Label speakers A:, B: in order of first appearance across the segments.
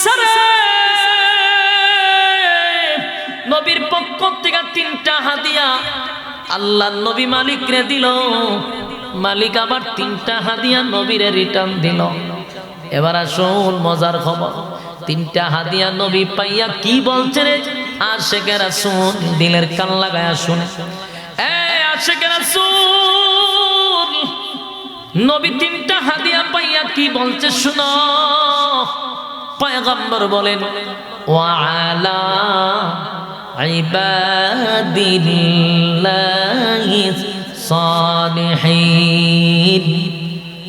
A: সারে নবীর পক্ষ থেকে 3টা হাদিয়া আল্লাহ নবী মালিকরে দিল। মালিক আবার 3টা হাদিয়া নবীরে রিটার্ন দিল। এবার আসুন মজার খবর, 3টা হাদিয়া নবী পাইয়া কি বলছে রে আশিকে রাসূল, দিলের কান লাগায়া শুনে। আশিকে রাসূল নবী 3টা হাদিয়া পাইয়া কি বলছে শুনো। পয়গম্বর বলেন ওয়া আলা ইবাদিল্লাহিস সালিহিন।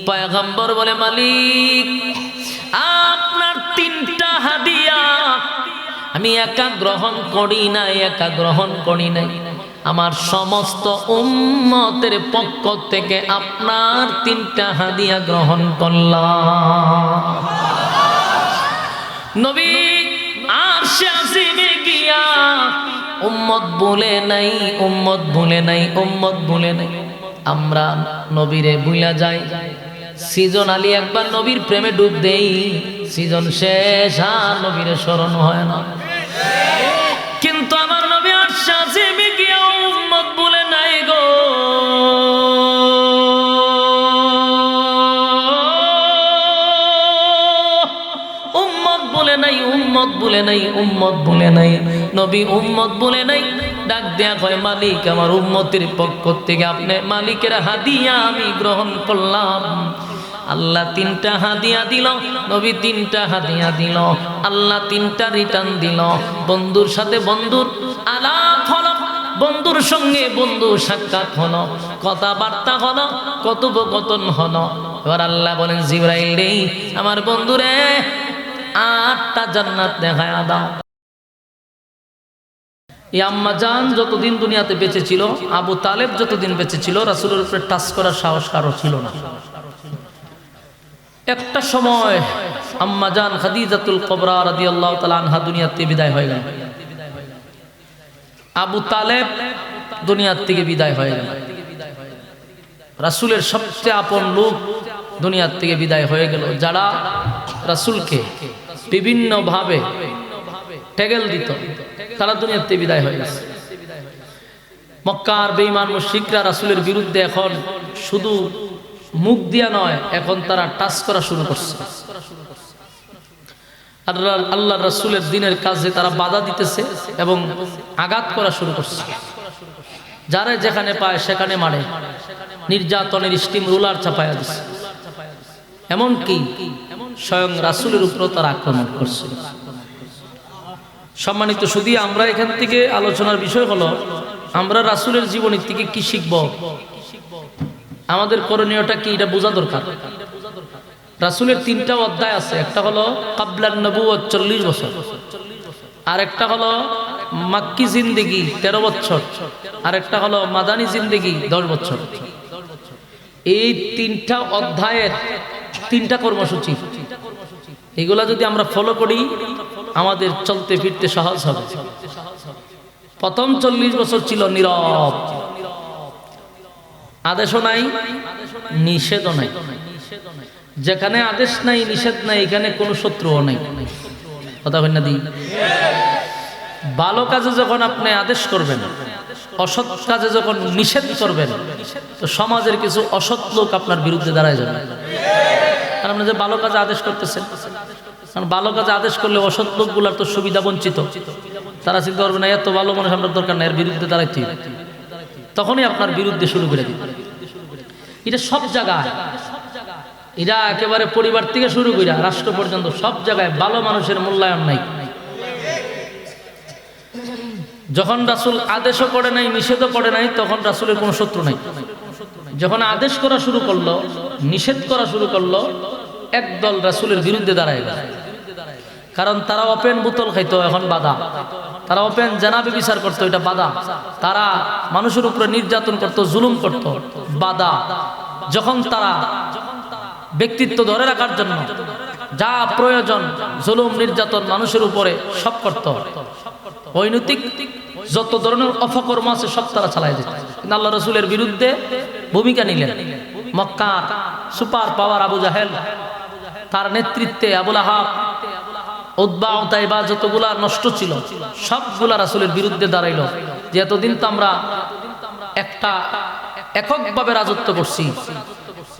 A: পয়গম্বর বলে মালিক আপনার 3টা হাদিয়া আমি একা গ্রহণ করি নাই, একা গ্রহণ করি নাই, আমার সমস্ত উম্মতের পক্ষ থেকে আপনার 3টা হাদিয়া গ্রহণ করলাম। নবী আরশে আজিমে গিয়া উম্মত ভুলে নাই, উম্মত ভুলে নাই, উম্মত ভুলে নাই। আমরা নবীরে ভুলা যাই। সিজন আলী একবার নবীর প্রেমে ডুব দেই, সিজন শেষ আর নবীরে স্মরণ হয় না। কিন্তু আমার নবী আরশে আজিমে গিয়া উম্মত ভুলে নাই গো। উম্মত ভুলে নাই, উম্মত ভুলে নাই, উম্মত ভুলে নাই। নবী উম্মত ভুলে নাই। ডাক দেয়া কয় মালিক আমার উম্মতের পক্ষ থেকে আপনি মালিকের হাদিয়া আমি গ্রহণ করলাম। আল্লাহ 3টা হাদিয়া দিল, নবী 3টা হাদিয়া দিল, আল্লাহ 3টা রিটার্ন দিল। বন্ধুর সাথে বন্ধুর আলাপ হলো, বন্ধুর সঙ্গে বন্ধু সাক্ষাৎ হলো, কথাবার্তা হলো, কথোপকথন হলো। এবার আল্লাহ বলেন জিবরাইল রে আমার বন্ধুরে 8টা জান্নাত দেখায়া দাও। এই আম্মা জান যতদিন দুনিয়াতে বেঁচে ছিল, আবু তালেব যতদিন বেঁচে ছিল, রাসূলের উপরে টাচ করার সাহস কারো ছিল না। একটা সময় আম্মা জান খাদিজাতুল কুবরা রাদিয়াল্লাহু তাআলা আনহা দুনিয়াতে বিদায় হয়ে গেল। আবু তালেব দুনিয়ার থেকে বিদায় হয়ে গেল। রাসূলের সবচেয়ে আপন লোক দুনিয়ার থেকে বিদায় হয়ে গেল। যারা রাসূলকে বিভিন্ন ভাবে টেগেল দিত তারা দুনিয়ার থেকে বিদায় হয়ে গেছে। মক্কার বেঈমান মুশরিকরা রাসূলের বিরুদ্ধে এখন শুধু মুখ দিয়া নয়, এখন তারা টাচ করা শুরু করছে। আল্লাহ রাসূলের দ্বীনের কাজে তারা বাধা দিতেছে এবং আঘাত করা শুরু করছে। যারা যেখানে পায় সেখানে মারে, নির্যাতনের স্টিম রুলার চাপায়া দিচ্ছে। এমনকি স্বয়ং রাসূলের উপর তারা আক্রমণ করছে। সম্মানিত শুধু আমরা এখান থেকে আলোচনার বিষয় হলো আমরা রাসূলের জীবনী থেকে কি শিখব, আমাদের করণীয়টা কি, এটা বোঝা দরকার। রাসূলের 3টা অধ্যায় আছে। একটা হলো কাবলান নবুয়ত 40 বছর, আর একটা হলো মাক্কি জিন্দেগি 13 বছর, আর একটা হলো মাদানী জিন্দেগি 10 বছর। এই 3টা অধ্যায়ের 3টা কর্মসূচি, এগুলা যদি আমরা ফলো করি আমাদের চলতে ফিরতে সহজ হবে। প্রথম 40 বছর ছিল নীরব, আদেশও নাই নিষেধও নাই। যেখানে আদেশ নাই নিষেধ নাই এখানে কোনো শত্রুও নাই। কথা বলেন না দি? ভালো কাজে যখন আপনি আদেশ করবেন, অসৎ কাজে যখন নিষেধ করবেন, তো সমাজের কিছু অসৎ লোক আপনার বিরুদ্ধে দাঁড়ায় যাবে। কারণ আপনি যে ভালো কাজে আদেশ করতেছেন, কারণ ভালো কাজে আদেশ করলে অসৎ লোকগুলার তো সুবিধা বঞ্চিত। তারা চিন্তা করবে না এত ভালো মানুষ আমার দরকার না, এর বিরুদ্ধে দাঁড়াইতে, তখনই আপনার বিরুদ্ধে শুরু করে দিবে। এটা সব জায়গায়, এটা একেবারে পরিবার থেকে শুরু করে রাষ্ট্র পর্যন্ত সব জায়গায় ভালো মানুষের মূল্যায়ন নাই। যখন রাসূল আদেশও করে নাই নিষেধও করে নাই তখন রাসূলের কোনো শত্রু নাই। যখন আদেশ করা শুরু করলো, নিষেধ করা শুরু করলো, একদল রাসূলের বিরুদ্ধে দাঁড়ায় গেল। কারণ তারা ওপেন বোতল খাইতো, এখন বাধা। তারা ওপেন জানাবে বিচার করতো, এটা বাধা। তারা মানুষের উপরে নির্যাতন করত, জুলুম করত, বাধা। যখন তারা ব্যক্তিত্ব ধরে রাখার জন্য যা প্রয়োজন জুলুম নির্যাতন মানুষের উপরে সব করত, অনৈতিক যত ধরনের অপকর্ম আছে সব তারা চালায় দিত। কিন্তু আল্লাহ রাসূলের বিরুদ্ধে ভূমিকা নিলেন মক্কার সুপার পাওয়ার আবু জাহেল, তার নেতৃত্বে আবু লাহাব, উতবা উতাইবা যতগুলা নষ্ট ছিল সবগুলা রাসূলের বিরুদ্ধে দাঁড়াইলো যে এতদিন তো আমরা এককভাবে রাজত্ব করছি,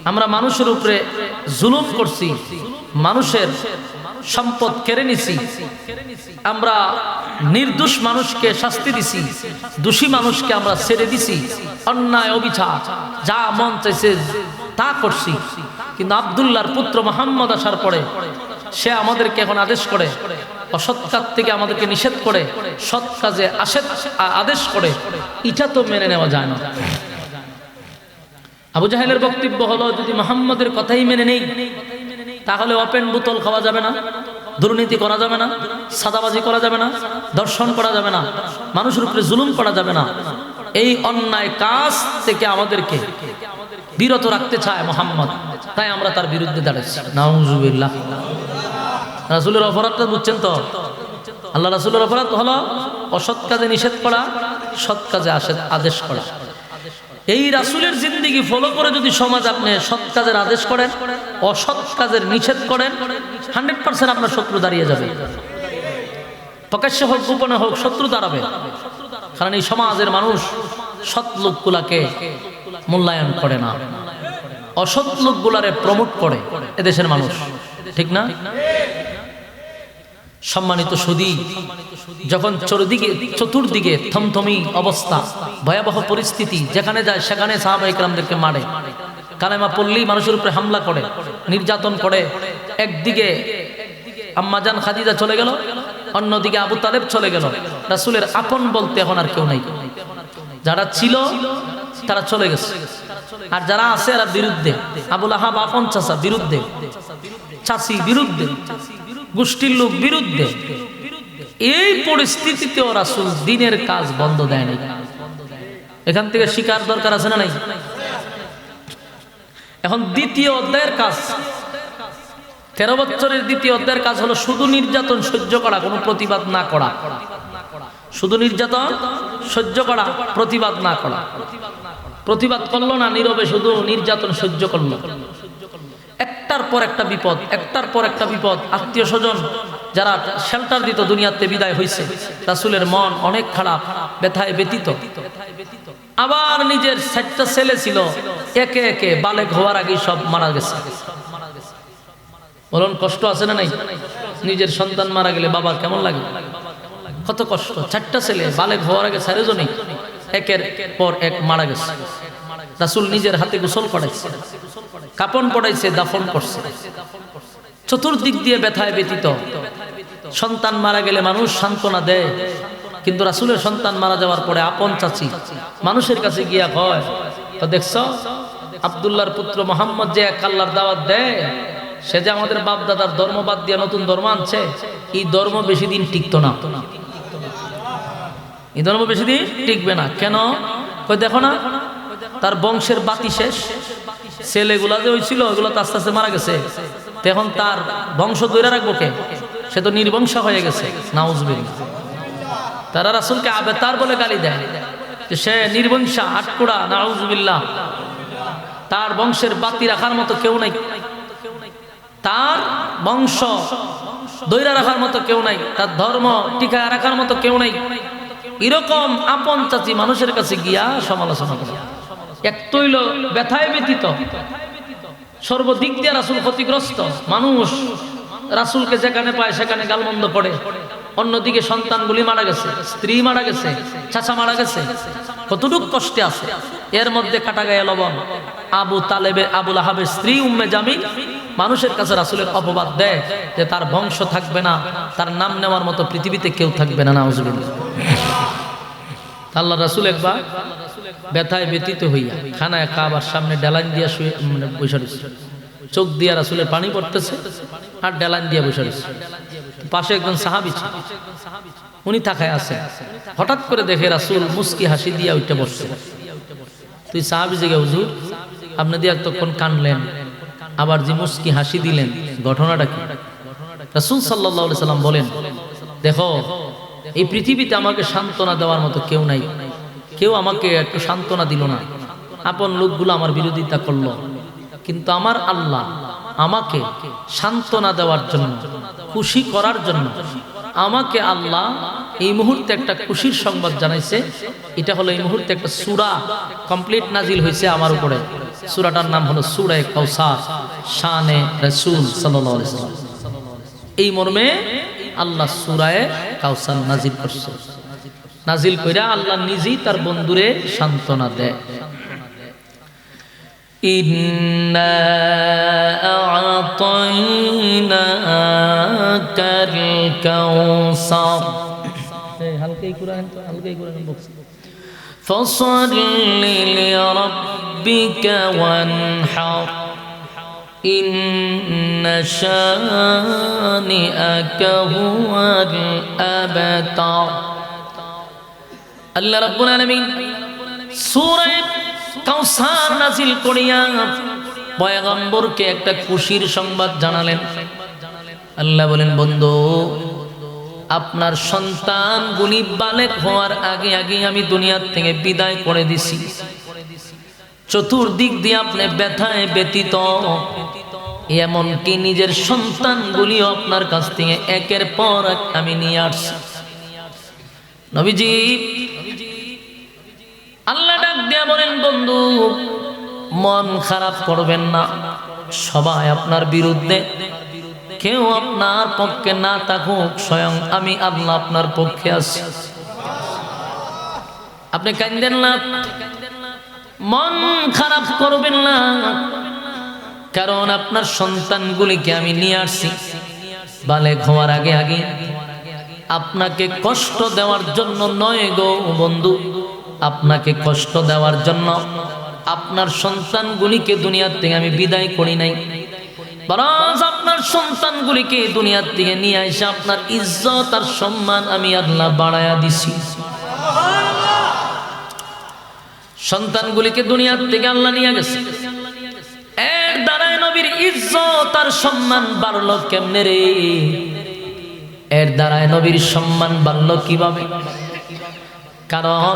A: আমরা মানুষের উপরে জুলুম করছি, মানুষের সম্পদ কেড়ে নিছি, আমরা নির্দোষ মানুষকে শাস্তি দিছি, দোষী মানুষকে আমরা ছেড়ে দিছি, অন্যায় অবিচার যা মন চাইছে তা করছি। কিন্তু আব্দুল্লাহর পুত্র মুহাম্মদ আসার পরে সে আমাদেরকে এখন আদেশ করে, অসৎ কাজ থেকে আমাদেরকে নিষেধ করে, সৎ কাজে আদেশ করে, এটা তো মেনে নেওয়া যায় না। আবু জাহেলের বক্তব্য হলো, যদি মুহাম্মদের কথাই মেনে নেই তাহলে ওপেন বোতল খাওয়া যাবে না, দুর্নীতি করা যাবে না, সাদাবাজি করা যাবে না, ধর্ষণ করা যাবে না, মানুষের উপরে জুলুম করা যাবে না। এই অন্যায় কাজ থেকে আমাদেরকে বিরত রাখতে চায় মুহাম্মদ, তাই আমরা তার বিরুদ্ধে দাঁড়াচ্ছি। নাউজুবিল্লাহ। রাসূলের অপরাধটা বুঝছেন তো? আল্লাহ রাসূলের অপরাধ হলো অসৎ কাজে নিষেধ করা, সৎ কাজে আদেশ করা। এই রাসূলের জিন্দেগি ফলো করে যদি সমাজ আপনি সৎ কাজের আদেশ করেন, অসৎ কাজের নিষেধ করেন, 100% আপনার শত্রু দাঁড়িয়ে যাবে। প্রকাশ্যে হোক গোপনে হোক শত্রু দাঁড়াবে। কারণ এই সমাজের মানুষ সৎ লোকগুলাকে মূল্যায়ন করে না, অসৎ লোকগুলারে প্রমোট করে এদেশের মানুষ, ঠিক না? সম্মানিত সুধী, যখন চতুর্দিকে থমথমি অবস্থা, ভয়াবহ পরিস্থিতি, যেখানে যায় সেখানে সাহাবায়ে কেরামদেরকে মারে, কালেমা পড়লেই মানুষের উপরে হামলা করে, নির্যাতন করে। একদিকে আম্মাজান খাদিজা চলে গেল, অন্যদিকে আবু তালেব চলে গেল। রাসূলের আপন বলতে এখন আর কেউ নাই। যারা ছিল তারা চলে গেছে, আর যারা আছে এরা বিরুদ্ধে। আবু লাহাব আপন চাচা বিরুদ্ধে, চাচি বিরুদ্ধে, গোষ্ঠীর লোক বিরুদ্ধে। এই পরিস্থিতিতেও রাসূল দিনের কাজ বন্ধ দেয় নাই। এখান থেকে শিকার দরকার আছে না নাই? এখন দ্বিতীয় অধ্যায়ের কাজ, 13 বছরের দ্বিতীয় অধ্যায়ের কাজ হলো শুধু নির্যাতন সহ্য করা, কোনো প্রতিবাদ না করা। শুধু নির্যাতন সহ্য করা, প্রতিবাদ না করা। প্রতিবাদ করলো না, নীরবে শুধু নির্যাতন সহ্য করলো। একটার পর একটা বিপদ, একটার পর একটা বিপদ। আত্মীয় স্বজন যারা শেল্টার দিত দুনিয়াতে বিদায় হয়েছে। রাসূলের মন অনেক খারাপ, ব্যথায় ব্যতীত। আবার নিজের 7টা ছেলে ছিল, একে একে বালেগ হওয়ার আগেই সব মারা গেছে। বলুন কষ্ট আছে না নাই? নিজের সন্তান মারা গেলে বাবার কেমন লাগে? কত কষ্ট। 4টা ছেলে বালেগ হওয়ার আগে 4 জনই একের পর এক মারা গেছে। রাসূল নিজের হাতে গোসল করাইছে, কাপন পড়াইছে, দাফন করছে। চতুর্দিক দিয়ে ব্যথায় ব্যতীত। সন্তান মারা গেলে মানুষ সান্ত্বনা দেয়, কিন্তু রাসূলের সন্তান মারা যাওয়ার পরে আপন চাচি মানুষের কাছে গিয়া কয়, তো দেখছো আব্দুল্লাহর পুত্র মুহাম্মদ যে এক আল্লাহর দাওয়াত দেয়, সে যে আমাদের বাপ দাদার ধর্ম বাদ দিয়ে নতুন ধর্ম আনছে, এই ধর্ম বেশি দিন টিকতো না। এই ধর্ম বেশি দিন টিকবে না। কেন? কই দেখো না, তার বংশের বাতি শেষ। ছেলেগুলা যে হয়েছিল ওগুলো তো আস্তে আস্তে মারা গেছে। এখন তার বংশ ধরে রাখবো কে? সে তো নির্বংশ হয়ে গেছে। নাউজুবিল্লাহ। তারা রাসূলকে আবেতার বলে গালি দেয় যে সে নির্বংশা, আটকুড়া। নাউজুবিল্লাহ। তার বংশের বাতি রাখার মতো কেউ নাই, তার বংশ ধরে রাখার মতো কেউ নাই, তার ধর্ম টিকায় রাখার মতো কেউ নাই। এরকম আপন চাচি মানুষের কাছে গিয়া সমালোচনা করে। এক তৈল ব্যথায় ব্যতীত, সর্বদিক দিয়ে রাসূল ক্ষতিগ্রস্ত। মানুষ রাসূলকে যেখানে পায় সেখানে গালমন্দ করে। অন্যদিকে সন্তানগুলি মারা গেছে, স্ত্রী মারা গেছে, চাচা মারা গেছে। কতটুক কষ্টে আছে। এর মধ্যে কাটা গায়ে লবণ। আবু লাহাবের স্ত্রী উম্মে জামিল মানুষের কাছে রাসূলের অপবাদ দেয় যে তার বংশ থাকবে না, তার নাম নেওয়ার মতো পৃথিবীতে কেউ থাকবে না। নাউজুবিল্লাহ। আল্লাহ রাসূল একবার ব্যথায় ব্যতীত হইয়া খানায় খাবার সামনে ডেলান দিয়া শুয়ে বসে রয়েছে। চোখ দিয়া রাসূলের পানি পড়তেছে আর ডেলান দিয়া বসে রয়েছে। পাশে একজন সাহাবী ছিল, উনি তাকায় আছে। হঠাৎ করে দেখে রাসূল মুস্কি হাসি দিয়া উঠে বসছে। তুই সাহাবী জিজ্ঞাসা, হুজুর আপনি দিয়ে এতক্ষণ কানলেন, আবার যে মুস্কি হাসি দিলেন, ঘটনাটা কি? রাসূল সাল্লাল্লাহু আলাইহি সাল্লাম বলেন, দেখো এই পৃথিবীতে আমাকে সান্ত্বনা দেওয়ার মতো কেউ নাই। কেউ আমাকে একটু সান্ত্বনা দিল না। আপন লোকগুলো আমার বিরোধিতা করলো, কিন্তু আমার আল্লাহ আমাকে সান্ত্বনা দেওয়ার জন্য খুশি করার জন্য আমাকে আল্লাহ এই মুহূর্তে একটা খুশির সংবাদ জানাইছে। এটা হলো এই মুহূর্তে একটা সূরা কমপ্লিট নাজিল হয়েছে আমার উপরে। সূরাটার নাম হলো সূরা কাউসার, শানে রাসূল সাল্লাল্লাহু আলাইহি ওয়াসাল্লাম। এই মর্মে আল্লাহ সূরা কাউসার নাজিল করছে। নাজিল কইরা আল্লাহ নিজেই তার বন্ধুরে সান্ত্বনা দেয়। ইন্না আ'তাইনাকাল কাউসার, হালকাই কুরআন তো হালকাই কুরআন বলছি। ফাসাল্লি লিরাব্বিকা ওয়ানহার ইন্না শানিআকা হুয়াল আবতার। আল্লাহ রাব্বুল আলামিন সূরা কাউসার নাজিল করিয়া পয়গম্বরকে একটা খুশির সংবাদ জানালেন। আল্লাহ বলেন, বন্ধু আপনার সন্তানগুলি বালেগ হওয়ার আগে আগে আমি দুনিয়ার থেকে বিদায় করে দিছি। চতুর্দিক দিয়ে আপনি ব্যথায় ব্যতীত, এমনকি নিজের সন্তানগুলিও আপনার কাছ থেকে একের পর এক আমি নিয়ে আসছি। নবীজি আল্লাহ ডাক দিয়া বলেন, বন্ধু মন খারাপ করবেন না, সবাই আপনার বিরুদ্ধে, কেউ আপনার পক্ষে না থাকুক, স্বয়ং আমি আল্লাহ আপনার পক্ষে আছি। আপনি কাঁদেন না, মন খারাপ করবেন না, কারণ আপনার সন্তানগুলিকে আমি নিয়ে আসছি বালেগ হওয়ার আগে আগে। আপনাকে কষ্ট দেওয়ার জন্য নয় গো বন্ধু, আপনাকে কষ্ট দেওয়ার জন্য আপনার সন্তানগুলিকে দুনিয়ার থেকে আমি বিদায় করি নাই, বরং আপনার সন্তানগুলিকে দুনিয়ার থেকে নিয়ে এসে আপনার ইজ্জত আর সম্মান আমি আল্লাহ বাড়ায়া দিছি। সন্তানগুলিকে দুনিয়ার থেকে আল্লাহ নিয়ে গেছে, এর দ্বারাই নবীর ইজ্জত আর সম্মান বাড়লো কেমনে রে? এর দ্বারাই নবীর সম্মান বাড়লো কিভাবে? কারণ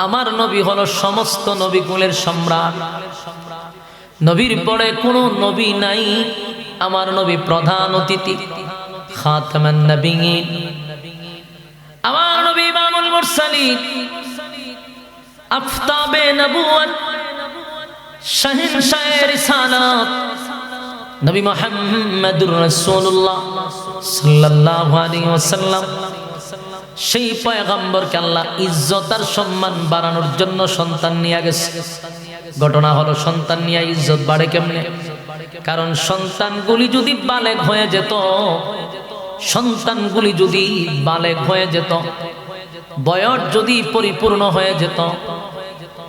A: আমার নবী হলো সমস্ত নবীকুলের সম্রাট। নবীর পরে কোনো নবী নাই, আমার নবী প্রধান অতিথি, খাতামান নবিয়্যিন। আমার নবী ইমামুল মুরসালিন, আফতাবে নবুয়ত, শাহিনশাহে রিসালাত, নবী মুহাম্মদুর রাসূলুল্লাহ সাল্লাল্লাহু আলাইহি ওয়াসাল্লাম। সেই পয়গম্বরকে আল্লাহ ইজ্জত আর সম্মান বাড়ানোর জন্য সন্তান নিয়ে গেছে। ঘটনা হলো, সন্তান নিয়ে ইজ্জত বাড়ে কেমনে? কারণ সন্তানগুলি যদি বালেগ হয়ে যেত, সন্তানগুলি যদি বালেগ হয়ে যেত, বয়স যদি পরিপূর্ণ হয়ে যেত,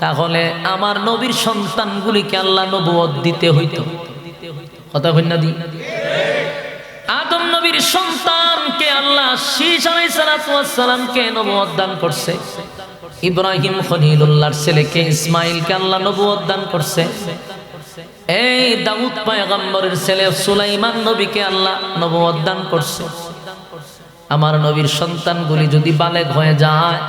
A: তাহলে আমার নবীর সন্তানগুলিকে আল্লাহ নবুয়ত দিতে হইতো। কথা কইনা দি? আদম নবীর সন্তানকে আল্লাহ শীষ আলাইহিস সালাতু ওয়াস সালামকে নবুয়ত দান করছে। ইব্রাহিম খলিলুল্লাহর ছেলেকে ইসমাঈলকে আল্লাহ নবুয়ত দান করছে। এই দাউদ পয়গম্বরের ছেলে সুলাইমান নবীকে আল্লাহ নবুয়ত দান করছে। আমার নবীর সন্তানগুলি যদি বালেগ হয়ে যায়,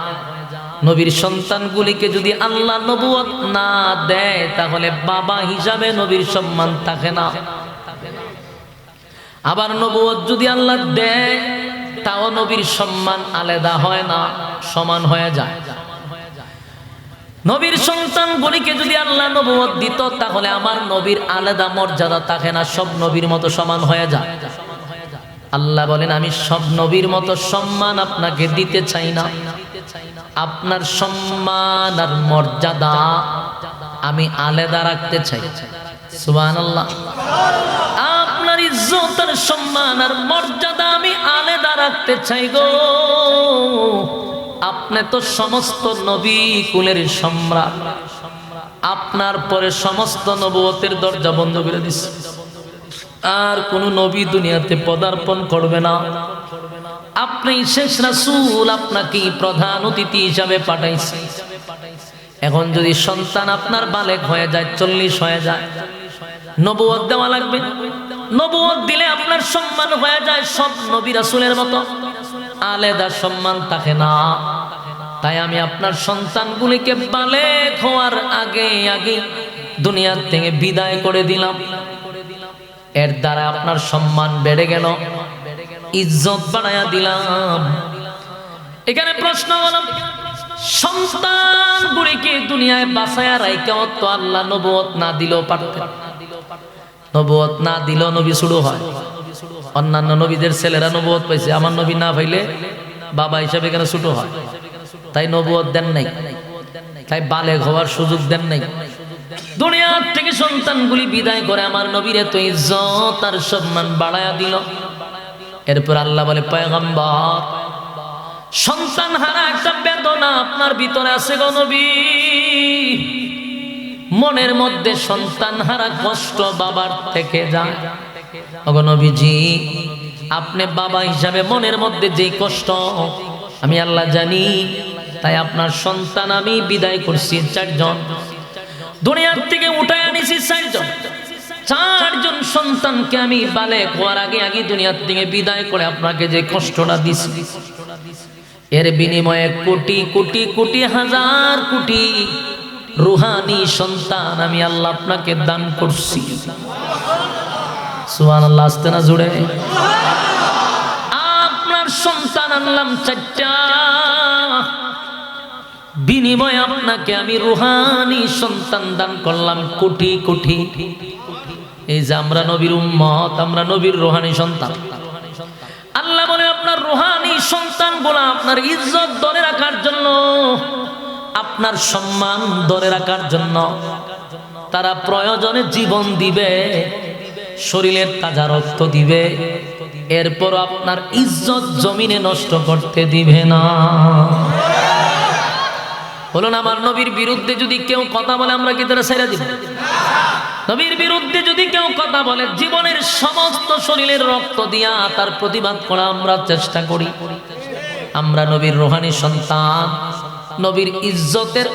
A: নবীর সন্তানগুলিকে যদি আল্লাহ নবুয়ত না দেয়, তাহলে বাবা হিসাবে নবীর সম্মান থাকে না। আবার নবুয়ত যদি আল্লাহ দেয়, তাও নবীর সম্মান আলাদা হয় না, সমান হয়ে যায়। নবীর সন্তানগুলিকে যদি আল্লাহ নবুয়ত দিত, তাহলে আমার নবীর আলাদা মর্যাদা থাকে না, সব নবীর মতো সমান হয়ে যায়। আল্লাহ বলেন, আমি সব নবীর মতো সম্মান আপনাকে দিতে চাই না। আপনার সম্মান আর মর্যাদা আমি আলাদা রাখতে চাই। সুবহানাল্লাহ। আপনার ইজ্জত আর সম্মান আর মর্যাদা আমি আলাদা রাখতে চাই গো। আপনি তো সমস্ত নবী কুলের সম্রাট, আপনার পরে সমস্ত নবুয়তের দরজা বন্ধ করে দিছে। আর কোন নবী দুনিয়াতে পদার্পণ করবে না। আপনি শেষ রাসূল, আপনাকে প্রধান অতিথি হিসাবে পাঠাইছে। এখন যদি সন্তান আপনার বালেগ হয়ে যায়, 40 হয়ে যায়, নবুয়ত দেওয়া লাগবে। নবুয়ত দিলে আপনার সম্মান হয়ে যায় সব নবী রাসূলের মতো, আলাদা সম্মান থাকে না। তাই আমি আপনার সন্তানগুলিকে বালেগ হওয়ার আগে আগে দুনিয়ার থেকে বিদায় করে দিলাম। এর দ্বারা আপনার সম্মান বেড়ে গেল। ইজ্জত বাড়ায়া দিলাম। এখানে প্রশ্ন হলো, সন্তান গুলিকে দুনিয়ায় বাঁচায়া রাইকাও তো আল্লাহ নবুয়ত না দিলেও পারতেন। নবুয়ত না দিলেও নবী শুরু হয়। অন্যান্য নবীদের ছেলেরা নবুয়ত পাইছে, আমার নবী না পাইলে বাবা হিসাবে কেন ছোট হয়? তাই নবুয়ত দেন নাই, তাই বালেগ হওয়ার সুযোগ দেন নাই। দুনিয়ার থেকে সন্তানগুলি বিদায় করে আমার নবীর এত ইজ্জত আর সম্মান বাড়ায়া দিল। এরপর আল্লাহ বলে, পয়গম্বর, সন্তান হারা একটা বেদনা আপনার ভিতরে আছে গো নবী। মনের মধ্যে সন্তান হারা কষ্ট বাবার থেকে যায়। ওগো নবীজি, আপনি বাবা হিসাবে মনের মধ্যে যে কষ্ট আমি আল্লাহ জানি, তাই আপনার সন্তান আমি বিদায় করছি 4 জন। দুনিয়ার থেকে উঠায় আনিছি 4 জন। 4 জন সন্তানকে আমি বালেগ হওয়ার আগে আগে দুনিয়ার থেকে বিদায় করে আপনাকে যে কষ্টটা দিছি, এর বিনিময়ে কোটি কোটি কোটি হাজার কোটি রুহানি সন্তান আমি আল্লাহ আপনাকে দান করছি। সুবহানাল্লাহ, আসতে না জুড়ে। আপনার সন্তান আনলাম 4টা, বিনিময়ে আপনাকে আমি রুহানি সন্তান দান করলাম কোটি কোটি। এই যে আমরা নবীর উম্মত, আমরা নবীর রুহানি সন্তান। আল্লাহ বলে, আপনার রুহানি সন্তানগুলো আপনার ইজ্জত ধরে রাখার জন্য, আপনার সম্মান ধরে রাখার জন্য তারা প্রয়োজনে জীবন দিবে, শরীরের তাজা রক্ত দিবে, এরপর আপনার ইজ্জত জমিনে নষ্ট করতে দিবে না। বলুন, আমার নবীর বিরুদ্ধে যদি কেউ কথা বলে আমরা কি তারা ছেড়ে দিব? নবীর বিরুদ্ধে যদি কেউ কথা বলে, জীবনের সমস্ত শরীরের রক্ত দিয়া তার প্রতিবাদ করা আমরা চেষ্টা করি। আমরা নবীর রুহানি সন্তান, নবীর ইজ্জতের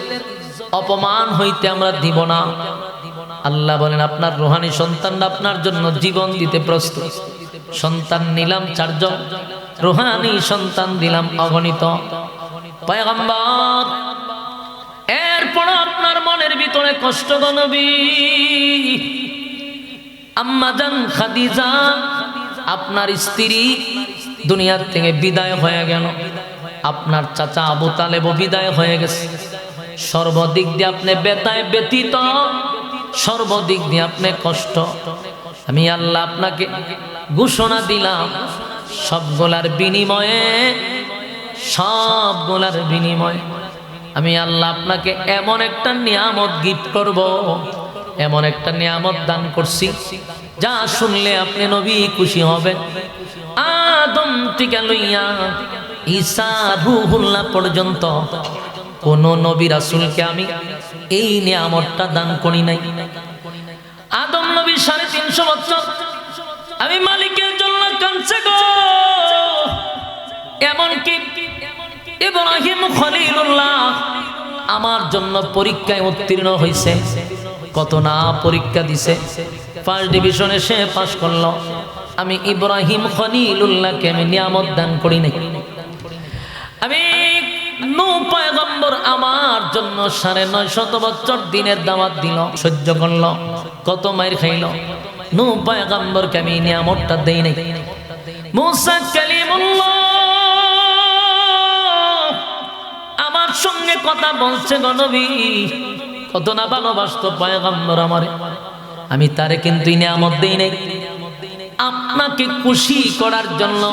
A: অপমান হইতে আমরা দিব না। আল্লাহ বলেন, আপনার রুহানি সন্তানরা আপনার জন্য জীবন দিতে প্রস্তুত। সন্তান নিলাম 4 জন, রুহানি সন্তান দিলাম অগণিত। পয়গম্বর, এরপর আপনার মনের ভিতরে কষ্ট গো নবী। আম্মা জান খাদিজা, আপনার স্ত্রী দুনিয়ার থেকে বিদায় হয়ে গেল। আপনার চাচা আবু তালেব বিদায় হয়ে গেছে। সর্বদিক দিয়ে আপনি বেতায় ব্যতীত, সর্বদিক দিয়ে আপনি কষ্ট। আমি আল্লাহ আপনাকে ঘোষণা দিলাম, সবগুলার বিনিময়ে আমি আল্লাহ আপনাকে এমন একটা নিয়ামত গিফট করব, এমন একটা নিয়ামত দান করছি যা শুনলে আপনি নবী খুশি হবেন। আদম থেকে লইয়া ঈসা রূহুল্লাহ পর্যন্ত কোন নবী রাসূলকে আমি এই নিয়ামতটা দান করি নাই। আদম নবী 350 বছর আমি মালিকের জন্য কাঁদছে গো। এমনকি ইব্রাহিম খলিলুল্লাহ আমার জন্য পরীক্ষায় উত্তীর্ণ হয়েছে। কত না পরীক্ষা দিছে, ফার্স্ট ডিভিশনে সে পাস করলো। আমি ইব্রাহিম খলিলুল্লাহকে আমি নিয়ামত দান করি নাই। আমি নূহ পয়গম্বর আমার জন্য 950 বছর দিনের দাওয়াত দিল, সহ্য করলো, কত মাইর খাইল। নূহ পয়গম্বরকে আমি নিয়ামতটা দেই নাই। মুসা কালিমুল্লাহ আমার সঙ্গে কথা বলছে গো নবী, কত না ভালোবাসতো পয়গম্বর আমারে, আমি তারে কিন্তু নিয়ামত দেই নাই। আপনাকে খুশি করার জন্য,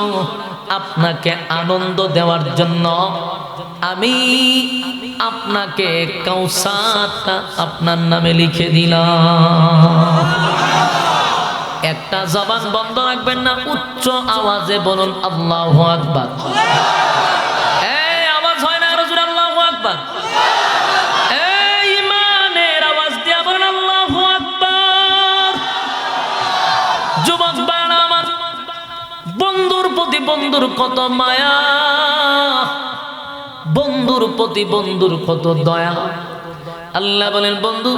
A: আপনাকে আনন্দ দেওয়ার জন্য আমি আপনাকে কাউসারটা আপনার নামে লিখে দিলাম। একটা জবান বন্ধ রাখবেন না, উচ্চ আওয়াজে বলুন আল্লাহু আকবার। এই আওয়াজ হয় না রাসূল, আল্লাহু আকবার। এই ইমানের আওয়াজ দিয়া বলুন আল্লাহু আকবার। যুবক ভাইরা আমার, বন্ধুর প্রতি বন্ধুর কত মায়া, বন্ধুর প্রতি বন্ধুর কত দয়া। আল্লাহ বলেন, বন্ধু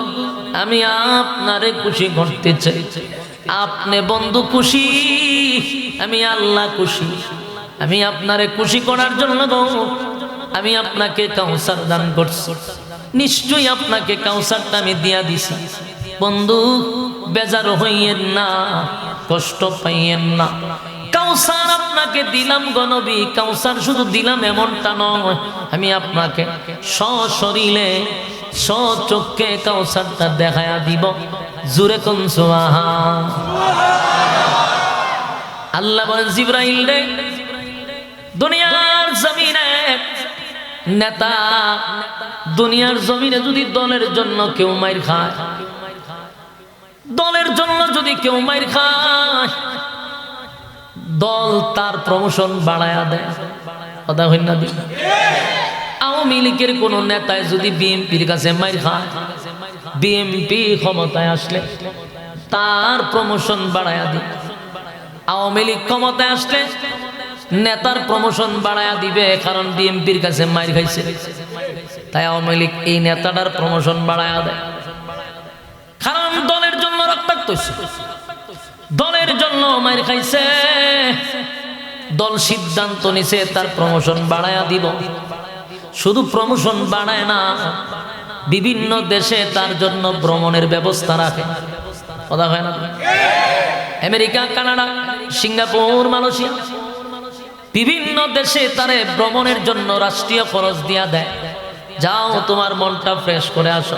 A: আমি আপনারে খুশি করতে চাই। আপনি বন্ধু খুশি, আমি আল্লাহ খুশি। আমি আপনারে খুশি করার জন্য আমি আপনাকে কাউসার দান করছি। নিশ্চয়ই আপনাকে কাউসারটা আমি দিয়া দিছি। বন্ধু বেজার হইয়েন না, কষ্ট পাইয়েন না। কাউসার আপনাকে দিলাম গো নবী, কাউসার শুধু দিলাম এমনটা নয়, আমি আপনাকে সশরীরে সচক্ষে কাউসারটা দেখায়া দিব। জোরে কোন সুবহান। আল্লাহ বলেন জিবরাইল রে, দুনিয়ার জমিনে নেতা, দুনিয়ার জমিনে যদি দলের জন্য কেউ মাইর খায়, দলের জন্য যদি কেউ মাইর খায়, দল তার প্রমোশন বাড়ায়া দেয়। কথা হই না? আওয়ামী লীগের কোন নেতায় যদি বিএনপির কাছে মাইর খায়, বিএনপি ক্ষমতায় আসলে তার প্রমোশন বাড়ায়া দিবে। আওয়ামী লীগ ক্ষমতায় আসলে নেতার প্রমোশন বাড়ায়া দিবে, কারণ বিএনপির কাছে মাইর খাইছে, তাই আওয়ামী লীগ এই নেতাটার প্রমোশন বাড়ায়া দেয়। কারণ দলের জন্য রক্তাক্ত হইছে, দলের জন্য মাইর খাইছে, দল সিদ্ধান্ত নিছে তার প্রমোশন বাড়ায়া দিব। শুধু প্রমোশন বাড়ায় না, বিভিন্ন দেশে তার জন্য ভ্রমণের ব্যবস্থা রাখে। কথা হয় না? আমেরিকা, কানাডা, সিঙ্গাপুর, মালয়েশিয়া, বিভিন্ন দেশে তারে ভ্রমণের জন্য রাষ্ট্রীয় খরচ দিয়া দেয়। যাও তোমার মনটা ফ্রেশ করে আসো।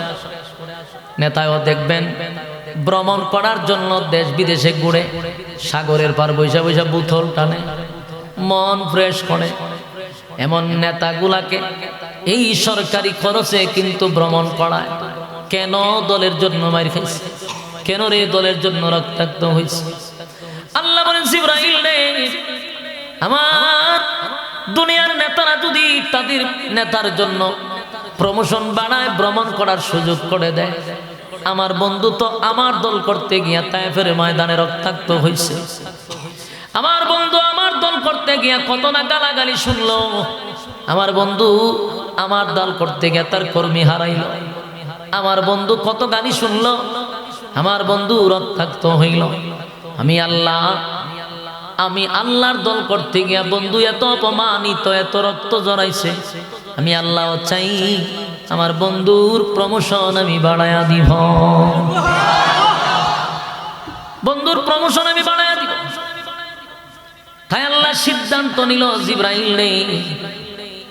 A: নেতাও দেখবেন ভ্রমণ করার জন্য দেশ বিদেশে ঘুরে, সাগরের পার বৈশা বৈশা বোতল টানে, মন ফ্রেশ করে। এমন নেতাগুলাকে এই সরকারি খরচে কিন্তু ভ্রমণ করায়। কেন? দলের জন্য মাইর খাইছে। কেন রে? দলের জন্য রক্তাক্ত হয়েছে। আল্লাহ বলেন জিবরাইল রে, আমার দুনিয়ার নেতারা যদি তাদের নেতার জন্য প্রমোশন বাড়ায়, ভ্রমণ করার সুযোগ করে দেয়, আমার বন্ধু তো আমার দল করতে গিয়া তায়েফের ময়দানে রক্তাক্ত হয়েছে। আমার বন্ধু আমার দল করতে গিয়া কত না গালাগালি শুনলো। আমার বন্ধু আমার দল করতে গিয়া তার কর্মী হারাইল। আমার বন্ধু কত গালি শুনলো। আমার বন্ধু রক্তাক্ত হইল। আমি আল্লাহর দল করতে গিয়া বন্ধু এত অপমানিত, এত রক্ত জড়াইছে। আমি আল্লাহ চাই আমার বন্ধুর প্রমোশন আমি বাড়ায়া দিব, বন্ধুর প্রমোশন আমি বাড়ায়া দিব। তাই আল্লাহ সিদ্ধান্ত নিল, জিবরাইল রে,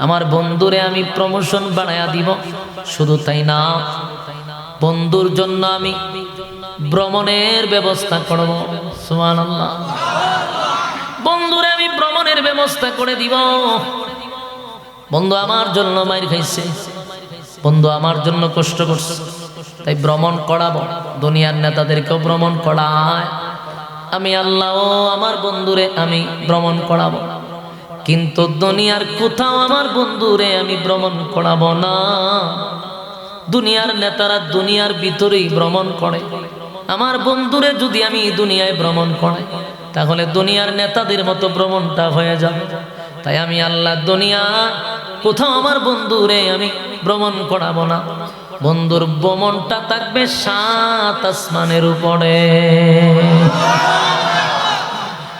A: আমার বন্ধুরে আমি প্রমোশন বাড়ায়া দিব। শুধু তাই না, বন্ধুর জন্য আমি ভ্রমণের ব্যবস্থা করব। সুবহানাল্লাহ। বন্ধুরে আমি ভ্রমণের ব্যবস্থা করে দিব। বন্ধু আমার জন্য মাইর খাইছে, বন্ধু আমার জন্য কষ্ট করছে, তাই ভ্রমণ করাবো। দুনিয়ার নেতাদেরকেও ভ্রমণ করায়, আমি আল্লাহ আমার বন্ধুরে আমি ভ্রমণ করাবো। কিন্তু দুনিয়ার কোথাও আমার বন্ধুরে আমি ভ্রমণ করাবো না। দুনিয়ার নেতারা দুনিয়ার ভিতরেই ভ্রমণ করে। আমার বন্ধুরে যদি আমি দুনিয়ায় ভ্রমণ করাই, তাহলে দুনিয়ার নেতাদের মতো ভ্রমণটা হয়ে যাবে। তাই আমি আল্লাহ দুনিয়া কোথাও আমার বন্ধুরে আমি ভ্রমণ করাবো না। বন্ধুর ভ্রমণটা থাকবে 7 আসমানের উপরে।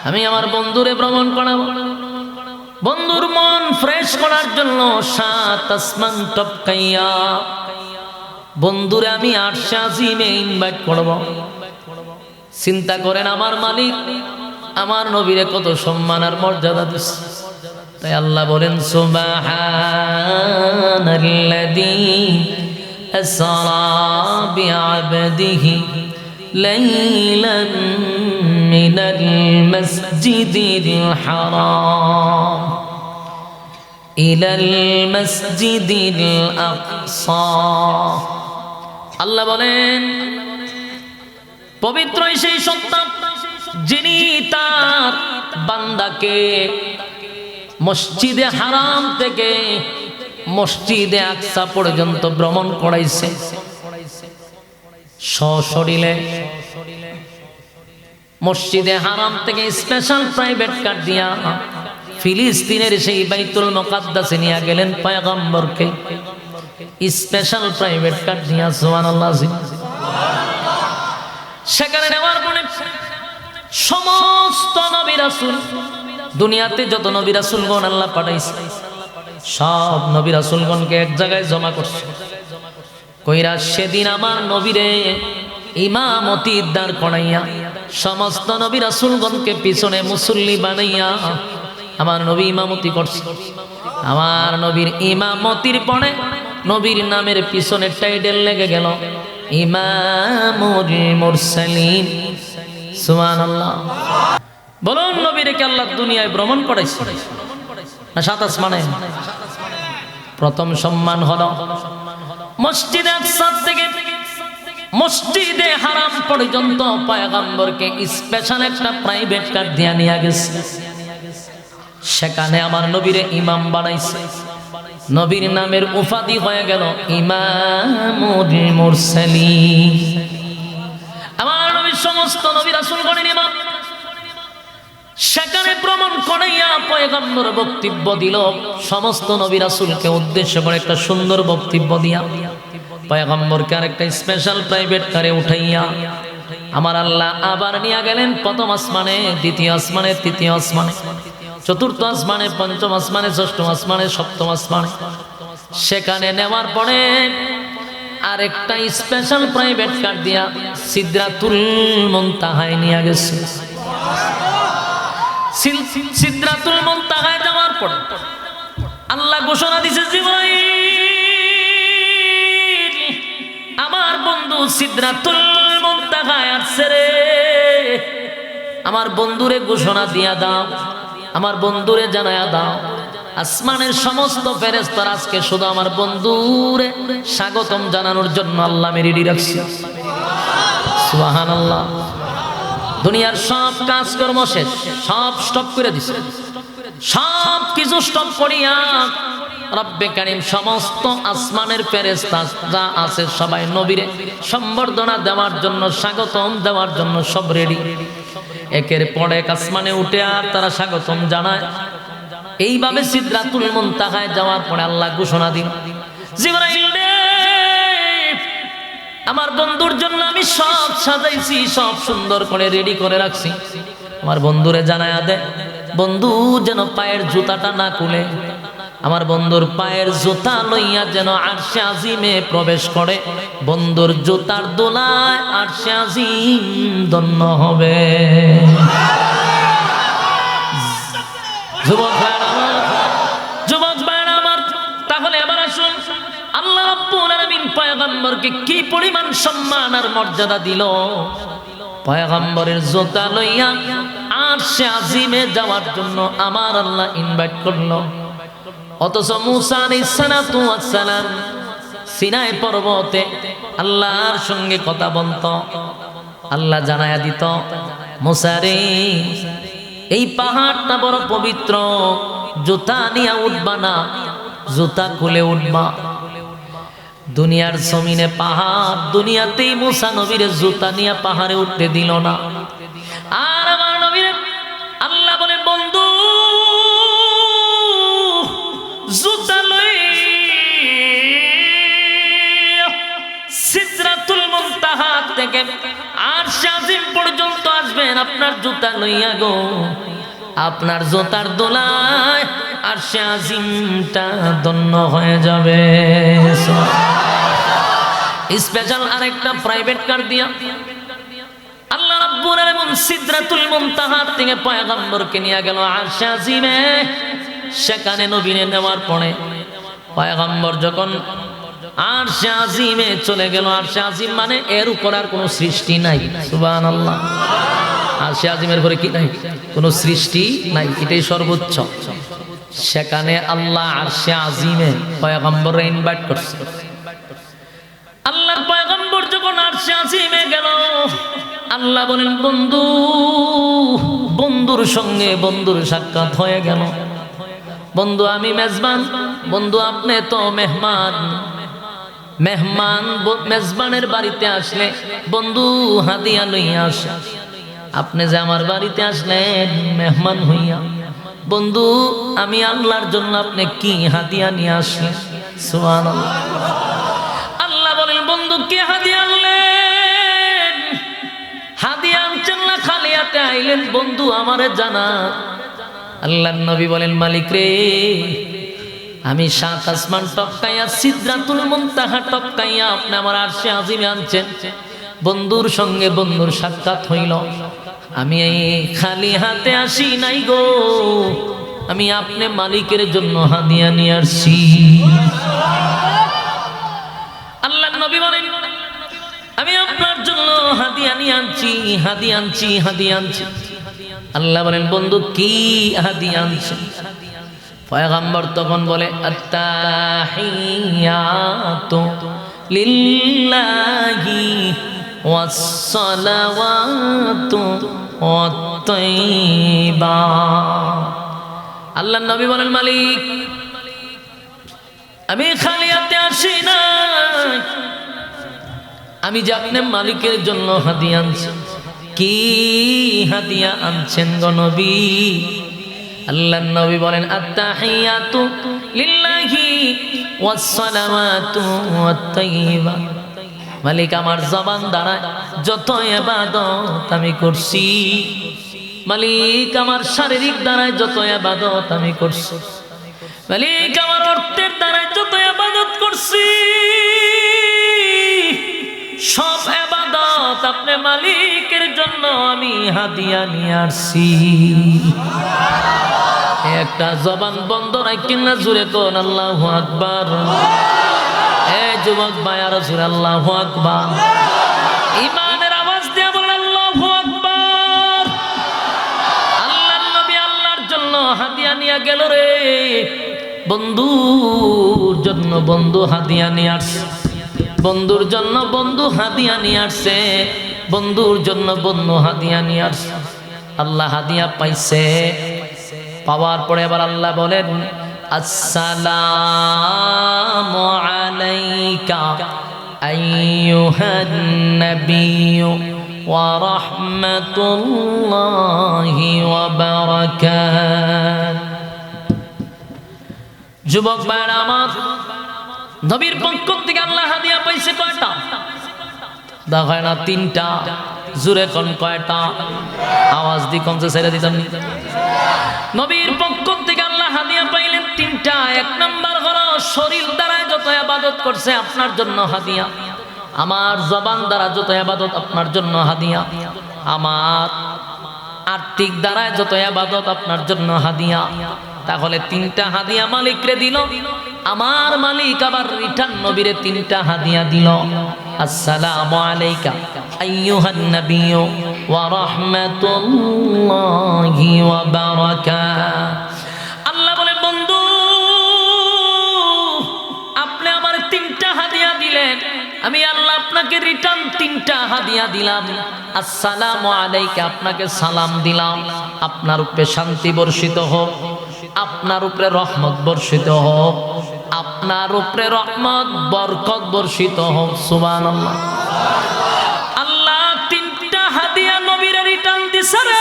A: আমি আমার বন্ধুরে ভ্রমণ করাবো। বন্ধুর মন ফ্রেশ করার জন্য 7 আসমান টপকাইয়া বন্ধুরে আমি আরশে আজিমে ইনভাইট করব। চিন্তা করেন, আমার মালিক আমার নবীরে কত সম্মান আর মর্যাদা দিচ্ছে। তাই আল্লাহ বলেন, সুবহানাল্লাযী আসরা বিআবদিহি লাইলান মিনাল মাসজিদিল হারাম ইলাল মাসজিদিল আকসা। আল্লাহ বলেন, পবিত্র সেই সত্তা যিনি তার বান্দাকে মসজিদে হারাম থেকে মসজিদে আকসা পর্যন্ত ভ্রমণ করাইছে সশরীরে। মসজিদে হারাম থেকে স্পেশাল প্রাইভেট কার দিয়া ফিলিস্তিনের সেই বাইতুল মুকাদ্দাসে নিয়ে গেলেন পয়গম্বরকে, স্পেশাল প্রাইভেট কার দিয়া। সুবহানাল্লাহ। সেখানে নেওয়ার পরে সমস্ত নবী রাসূল, দুনিয়াতে যত নবী রাসূলগণ আল্লাহ পাঠাইছে, সব নবী রাসূলগণকে এক জায়গায় জমা করছে। কইরা সেদিন আমার নবীরে ইমামতি দাঁড় করাইয়া সমস্ত নবী রাসূলগণকে পিছনে মুসল্লি বানাইয়া আমার নবী ইমামতি করছে। আমার নবীর ইমামতির পরে নবীর নামের পিছনে টাইটেল লেগে গেল ইমামুল মুরসালিন। সুবহানাল্লাহ। বলুন নবীর কে আল্লাহ দুনিয়ায় ভ্রমণ করাইছে না সাত আসমানে? প্রথম সম্মান হলো মসজিদে আকসা থেকে মসজিদে হারাম পর্যন্ত পয়গম্বরকে স্পেশাল একটা প্রাইভেট কার দিয়ে নিয়ে গেছে। সেখানে আমার নবীরে ইমাম বানাইছে। নবীর নামের উপাধি হয়ে গেল ইমামুল মুরসালিন। আমার নবীর সমস্ত নবী রাসূলগণের ইমাম। সেখানে ভ্রমণ করাইয়া পয়গম্বর বক্তব্য দিল। সমস্ত নবী রাসূলকে উদ্দেশ্য করে একটা সুন্দর বক্তব্য দিয়া পয়গম্বরকে আরেকটা স্পেশাল প্রাইভেট কারে উঠাইয়া আমার আল্লাহ আবার নিয়ে গেলেন প্রথম আসমানে, দ্বিতীয় আসমানে, তৃতীয় আসমানে, চতুর্থ আসমানে, পঞ্চম আসমানে, ষষ্ঠ আসমানে, সপ্তম আসমানে। সেখানে নেওয়ার পরে আরেকটা স্পেশাল প্রাইভেট কার দিয়া সিদরাতুল মুনতাহায় নিয়ে গেছে। সিদরাতুল মুনতাহায় যাওয়ার পরে আল্লাহ ঘোষণা দিয়েছে, জিবরাইল আমার বন্ধু সিদরাতুল মুনতাহায় আসছে রে। আমার বন্ধুরে ঘোষণা দিয়া দাও, আমার বন্ধুরে জানায়া দাও আসমানের সমস্ত ফেরেশতারা আজকে শুধু আমার বন্ধুরে স্বাগতম জানানোর জন্য আল্লাহ রেডি রাখছে। সুবহানাল্লাহ। দুনিয়ার সব কাজকর্ম শেষ, সব স্টপ করে দিছে। সব কিছু স্টপ করিয়া রব্বে কারীম সমস্ত আসমানের ফেরেশতা যা আছে সবাই নবীরে সম্বর্ধনা দেওয়ার জন্য, স্বাগতম দেওয়ার জন্য সব রেডি। একের পর এক আসমানে উঠে আর তারা স্বাগতম জানায়। এইভাবে সিদরাতুল মুনতাহায় যাওয়ার পরে আল্লাহ ঘোষণা দিন, জিবরাইল রে আমার বন্ধুর জন্য আমি সব সাজাইছি, সব সুন্দর করে রেডি করে রাখছি। আমার বন্ধুরে জানায়া দে বন্ধু যেন পায়ের জুতাটা না খুলে, আমার বন্ধুর পায়ের জুতা লইয়া যেন আরশে আজিমে প্রবেশ করে। বন্ধুর জুতার দোলায় আরশে আজিম ধন্য হবে। যুবক ভাইরা আমার, তাহলে এবার আসুন আল্লাহ রাব্বুল আলামিন পয়গম্বরকে কি পরিমাণ সম্মান আর মর্যাদা দিল। পয়গম্বরের জুতা লইয়া আরশে আজিমে যাওয়ার জন্য আমার আল্লাহ ইনভাইট করলো। অথচ মুসা আলাইহিস সালাতু ওয়াস সালাম সিনাই পর্বতে আল্লাহর সঙ্গে কথা বলতো। আল্লাহ জানায়া দিত, মুসা রে এই পাহাড়টা বড় পবিত্র, জুতা নিয়ে উঠবা না, জুতা খুলে উঠবা। দুনিয়ার জমিনে পাহাড়, দুনিয়াতেই মুসা নবীর জুতা নিয়ে পাহাড়ে উঠতে দিল না। আর আমার নবীর আল্লাহ বলে বন্ধু জুতা লই সিদরাতুল মুনতাহা থেকে আরশে আজিম পর্যন্ত আসবেন আপনার জুতা লইয়া গো। আপনার জুতার দোলায় আরশে আজিমটা ধন্য হয়ে যাবে। স্পেশাল আরেকটা প্রাইভেট কার দিয়া আল্লাহ রাব্বুল আলামিন সিদরাতুল মুনতাহা থেকে পয়গম্বরকে নিয়ে গেল আরশে আজিমে। সেখানে নবীরে নেওয়ার পরে পয়গম্বর যখন আরশে আজিমে চলে গেল, আরশে আজিম মানে এর উপর আর কোনো সৃষ্টি নাই। সুবহানাল্লাহ। আরশে আজিমের পরে কি নাই? কোনো সৃষ্টি নাই, এটাই সর্বোচ্চ। সেখানে আল্লাহ আরশে আজিমে পয়গম্বরকে ইনভাইট করছে। আল্লাহর পয়গম্বর যখন আরশে আজিমে গেল, আল্লাহ বলেন বন্ধু, বন্ধুর সঙ্গে বন্ধুর সাক্ষাৎ হয়ে গেল। বন্ধু আমি মেজবান, বন্ধু আপনি তো মেহমান। মেহমান মেজবানের বাড়িতে আসলে বন্ধু হাদিয়া লইয়া আসে। আপনি যে আমার বাড়িতে আসলেন মেহমান হইয়া, বন্ধু আমি আল্লাহর জন্য আপনি কি হাদিয়া নিয়ে আসলেন? সুবহানাল্লাহ। আল্লাহ বলেন বন্ধু কি হাদিয়া আনলেন? হাদিয়া আনছেন না খালি হাতে আইলেন? বন্ধু আমারে জানা। আল্লাহর নবী বলেন মালিক রে আমি সাত আসমান টপকাইয়া সিদরাতুল মুনতাহা টপকাইয়া আপনি আমার আরশে আজিমে আনছেন। বন্ধুর সঙ্গে বন্ধুর সাক্ষাৎ হইল। আমি এই খালি হাতে আসি নাই গো, আমি আপনি মালিকের জন্য হাদিয়া নিয়ে আসছি। আল্লাহর নবী বলেন আমি আপনার জন্য হাদিয়া নিয়ে আনছি, হাদিয়া আনছি, হাদিয়া আনছি। আল্লাহ বলেন বন্ধু কি হাদিয়া আনছেন? পয়গম্বর তখন বলে আত্তাহিয়াতু লিল্লাহি ওয়াস সালাওয়াতু ওয়াত তাইয়্যিবা। আল্লাহর নবী বলেন মালিক আমি খালি হাতে আসি না, আমি যে আপনি মালিকের জন্য হাদিয়া আনছি। কি হাদিয়া আনছেন গো নবী? আল্লাহর নবী বলেন আত্তাহিয়াতু লিল্লাহি ওয়াস সালাওয়াতু ওয়াত তাইয়্যিবা। মালিক আমার জবান দ্বারা যত ইবাদত আমি করছি, মালিক আমার শারীরিক দ্বারা যত ইবাদত আমি করছি, মালিক আমার অর্থের দ্বারা যত ইবাদত করছি, সব ইবাদত আপনি মালিকের জন্য আমি হাদিয়া নিয়ে আসছি। একটা জবান বন্ধ রাখেন না, জোরে কোন আল্লাহু আকবার। এ যুবক ভাই আরো জোরে আল্লাহু আকবার। ঈমানের আওয়াজ দিয়ে বলেন আল্লাহু আকবার। আল্লাহর নবী আল্লাহর জন্য হাদিয়া নিয়ে গেল রে, বন্ধুর জন্য বন্ধু হাদিয়া নিয়ে আসছে, বন্ধুর জন্য বন্ধু হাদিয়া নিয়ে আসছে, বন্ধুর জন্য বন্ধু হাদিয়া নিয়ে আসছে। আল্লাহ হাদিয়া পাইছে, পাওয়ার পরে আবার আল্লাহ বলেন আসসালামু আলাইকা আইয়ুহান নাবিয়্যু ওয়া রাহমাতুল্লাহি ওয়া বারাকাতুহু। যুবক ভাইরা আমার, নবীর পক্ষ থেকে আল্লাহ হাদিয়া পাইছে কয়টা? দেখায় না তিনটা। জোরে কোন কয়টা? আওয়াজ দি কমছে ছেড়ে দিতাম। নবীর পক্ষ থেকে আল্লাহ হাদিয়া পাইলেন তিনটা। এক নাম্বার হলো শরীর দ্বারা যত ইবাদত করছে আপনার জন্য হাদিয়া, আমার জবান দ্বারা যত ইবাদত আপনার জন্য হাদিয়া, আমার আর্থিক দ্বারা যত ইবাদত আপনার জন্য হাদিয়া। তাহলে তিনটা হাদিয়া মালিকরে দিল, আমার মালিক আবার রিটার্ন নবীরে তিনটা হাদিয়া দিল। আসসালামু আলাইকা আইয়ুহান নাবিয়্যু ওয়া রাহমাতুল্লাহি ওয়া বারাকাতুহু। আল্লাহ বলে বন্ধু আপনি আমার তিনটা হাদিয়া দিলেন, আমি আল্লাহ আপনাকে রিটার্ন তিনটা হাদিয়া দিলাম। আসসালামু আলাইকা, আপনাকে সালাম দিলাম, আপনার উপরে শান্তি বর্ষিত হোক, আপনার উপরে রহমত বর্ষিত হোক, আপনার উপরে রহমত বরকত বর্ষিত হোক। সুবহানাল্লাহ। আল্লাহ তিনটা হাদিয়া নবীর রিটার্ন দিছে রে।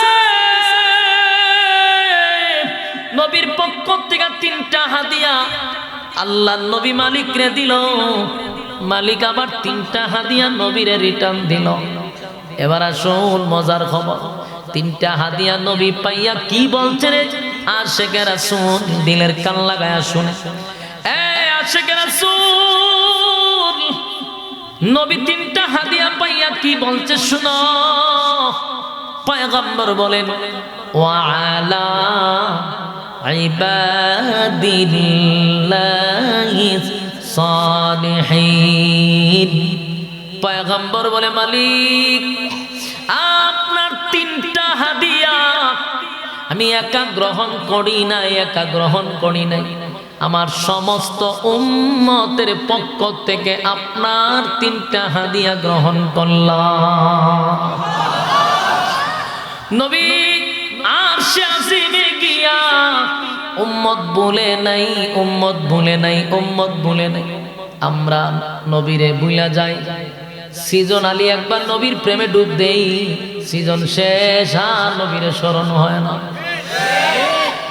A: নবীর পক্ষ থেকে তিনটা হাদিয়া আল্লাহ নবী মালিকরে দিল, মালিক আবার তিনটা হাদিয়া নবীরে রিটার্ন দিল। এবার আসুন মজার খবর, তিনটা হাদিয়া নবী পাইয়া কি বলছে রে আশিকের রাসূল? দিলের কান লাগায়া শুনে। আশিকের রাসূল নবী তিনটা হাদিয়া পাইয়া কি বলছে শুনো। পয়গম্বর বলেন ওয়া আলা ইবাদিল্লাহিস সালিহিন। পয়গম্বর বলে মালিক আপনার তিনটা হাদিয়া আমি একা গ্রহণ করি নাই, একা গ্রহণ করি নাই, আমার সমস্ত উম্মতের পক্ষ থেকে আপনার তিনটা হাদিয়া গ্রহণ করলাম। নবী আরশে আজিমে গিয়া উম্মত বলে নাই, উম্মত বলে নাই, উম্মত বলে নাই। আমরা নবীরে ভুলা যাই। সিজন আলী একবার নবীর প্রেমে ডুব দেই, সিজন শেষ আর নবীরে স্মরণ হয় না।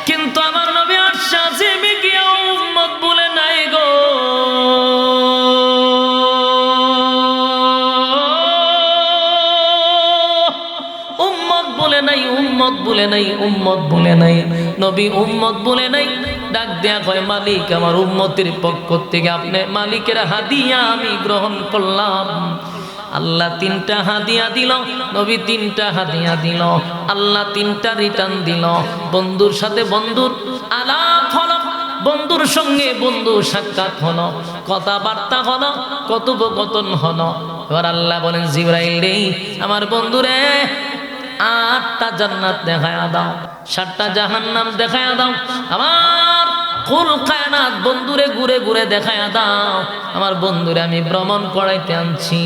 A: কিন্তু আমার নবী আরশে আজিমে গিয়া উম্মত বলে নাই গো। উম্মত বলে নাই, উম্মত বলে নাই, উম্মত বলে নাই। নবী উম্মত বলে নাই। ডাক দেয়া কয় মালিক আমার উম্মতের পক্ষ থেকে আপনি মালিকের হাদিয়া আমি গ্রহণ করলাম। আল্লাহ 3টা হাদিয়া দিল, নবী 3টা হাদিয়া দিল, আল্লাহ 3টা রিটার্ন দিল। বন্ধুর সাথে বন্ধুর আলাপ হলো, বন্ধুর সঙ্গে বন্ধু সাক্ষাৎ হলো, কথাবার্তা হলো, কথোপকথন হলো। এবার আল্লাহ বলেন জিবরাইল রে, আমার বন্ধুরে 8টা জান্নাত দেখায়া দাও, 7টা জাহান্নাম দেখায়া দাও। আমার কুল কায়নাত বন্ধুরে ঘুরে ঘুরে দেখায়া দাও। আমার বন্ধুরে আমি ভ্রমণ করাইতে আনছি,